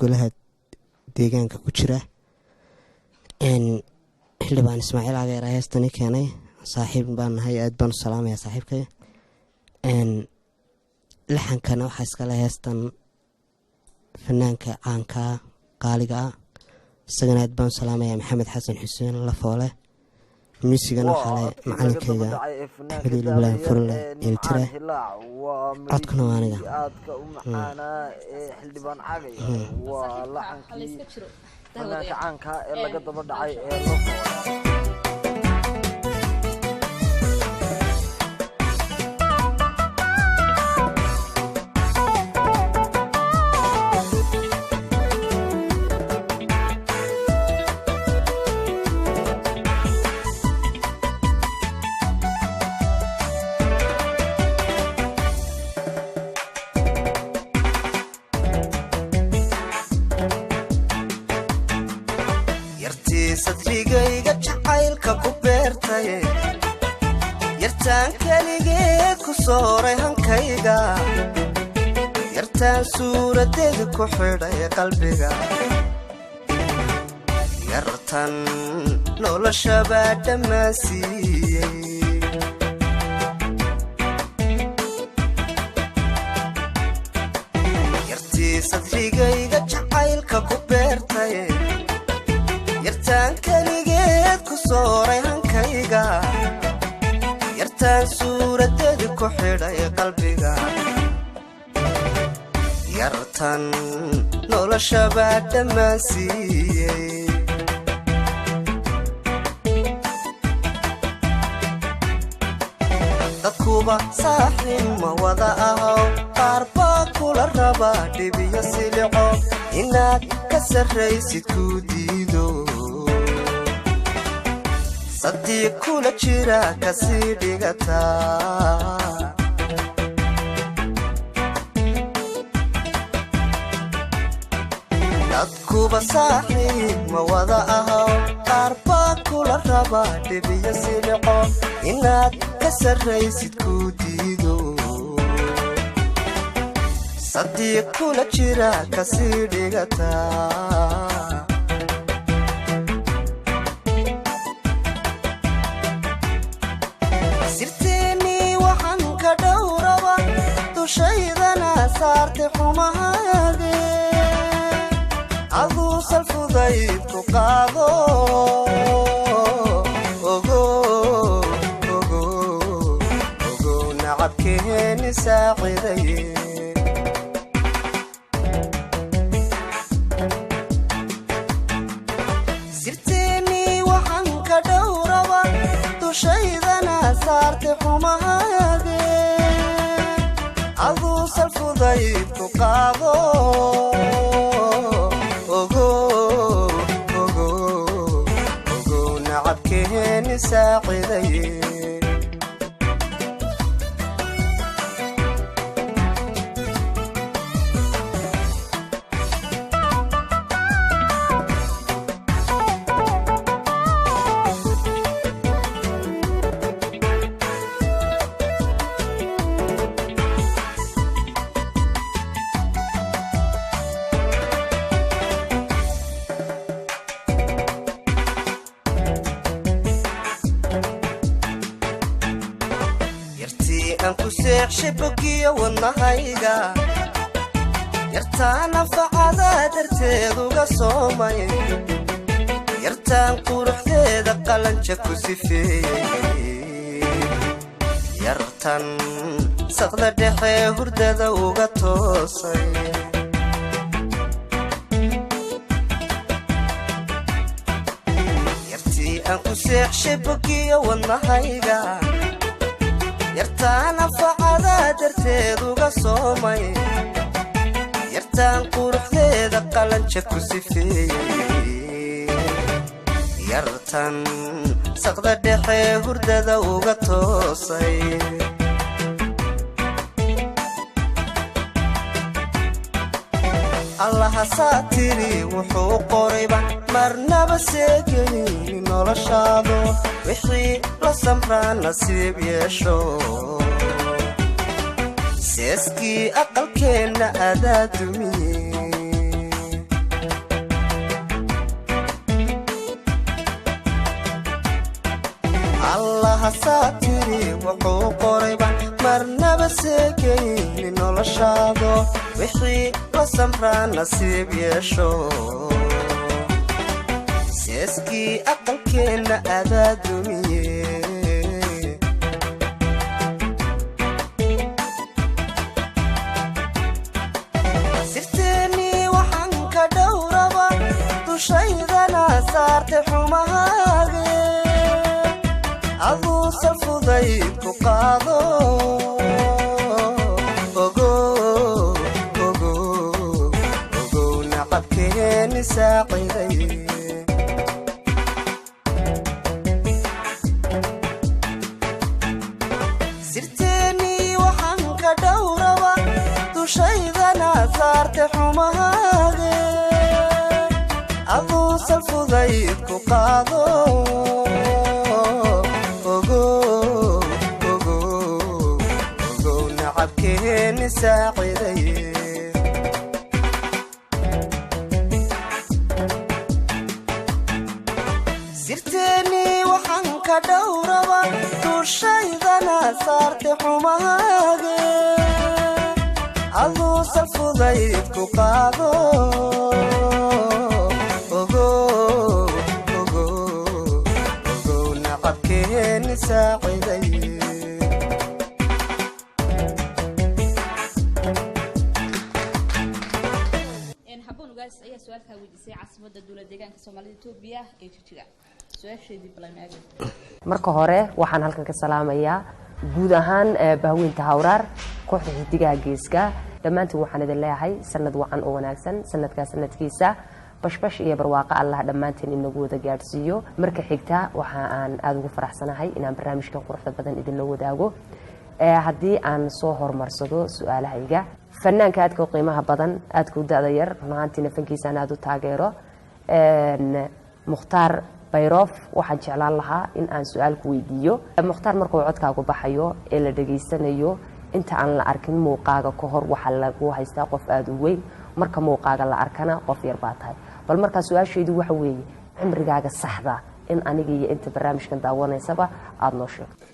golaha deegaanka ku jira xildhibaan Ismaaciil Cageer heestani keenay saaxiib baan nahay aad baan u salaamayaa saaxiibkay laxankana waxaa iskale heestan fanaanka caanka qaaliga ah isagana aad baan u salaamayaa Maxamed Xasan Xuseen Lafoole muusigana waxaa leh macalinkayga Axmed Ibrahim Furle Eltire codkuna waa aniga xildhibaan Cageer waa laxankii fanaanka caanka ee laga daba dhacay ee Lafoole sadrigayga jacaylka ku beertay yartaan kaligeed ku sooray hankayga yartaan suuradeeda ku xidhay qalbiga yartan noloshaba dhammaansiiyey yartii sadrigayga jacaylka ku beertay yartaan kaligeed ku sooray hankayga yartaan suuradeeda ku xidhay qalbiga yartan noloshaba dhammaansiiyey dadkuba saaxiib ma wada ahow qaar baa kula raba dhibiyo silico inaad ka sarraysid ku diido sadiiq kula jira kasii dhigataa dadkuba saaxiib ma wada ahow qaar baa kula raba dhibiyo silico inaad ka sarraysid ku diido sadiiq kula jira kasii dhigataa sirteennii waxaan ka dhowraba dushaydana saartay xumahaage aduu salfudayd ku qaado ogo nacabkeeni saacidaye sirteennii waxaan ka dhowraba dushaydana saartay xumahaage aduu salfudayd ku qaado ogo nacabkeeni saacidaye shabagiyo wadnahayga yartaan anfacada darteed uga soomay yartaan quruxdeeda qalanja ku sifeeyey yartan saqda dhexe hurdada uga toosay yartii aan ku seexshay bogiyo wadnahayga yartaan anfacada darteed uga soomay yartaan quruxdeeda qalanja ku sifeeyey yartan saqda dhexe hurdada uga toosay allaha saatiri wuxuu qorayba marnaba seegelin noloshaado wixii la samraa nasiib yeesho seeskii aqalkeenna adaa dumiye hasaatiri wuxuu qorayban marnaba seegayni noloshaado wixii la samraa nasiib yeesho seeskii aqalkeenna adaa dumiye sirteennii waxaan ka dhowraba dushaydana saarte xumahaage aduu salfudayd ku qaado ogow nacabkeeni saaciday sirteennii waxaan ka dhowraba dushaydana saarte xumahaage aduu salfudayd ku qaado nacabkeeni saaciday sirteennii waxaan ka dhowraba dushaydana saarte xumahaage aduu salfudayd ku qaado ogow nacabkeeni saaciday ayaa su'aalka weydiisay caasimada dawladda deegaanka Soomaalida Itoobiya ee Jigjiga su'aasheedii balamaag marka hore waxaan halkan ka salaamayaa guud ahaan bahweynta Hawraar kooxda xidigaha geeska dhammaantiin waxaan idin leeyahay sanad wacan oo wanaagsan sanadkiisa bashbash iyo barwaaqo Allah dhammaantiin inagu wada gaarsiiyo marka xigta waxa aan aad ugu faraxsanahay inaan barnaamijkan quruxda badan idin la wadaago haddii aan soo hormarsado su'aalahayga fanaanka aadka qiimaha badan aadka u da'da yar maantina fankiisana aad u taageero Mukhtaar Bayrof waxaan jeclaan lahaa in aan su'aal ku weydiiyo Mukhtaar markuu codkaagu baxayo ee la dhageysanayo inta aan la arkin muuqaaga ka hor waxa lagu haystaa qof aad u weyn marka muuqaaga la arkana qof yar baa tahay bal marka su'aasheedu waxa weeye cimrigaaga saxda in aniga iyo inta barnaamijkan daawanaysaba aad noo sheegto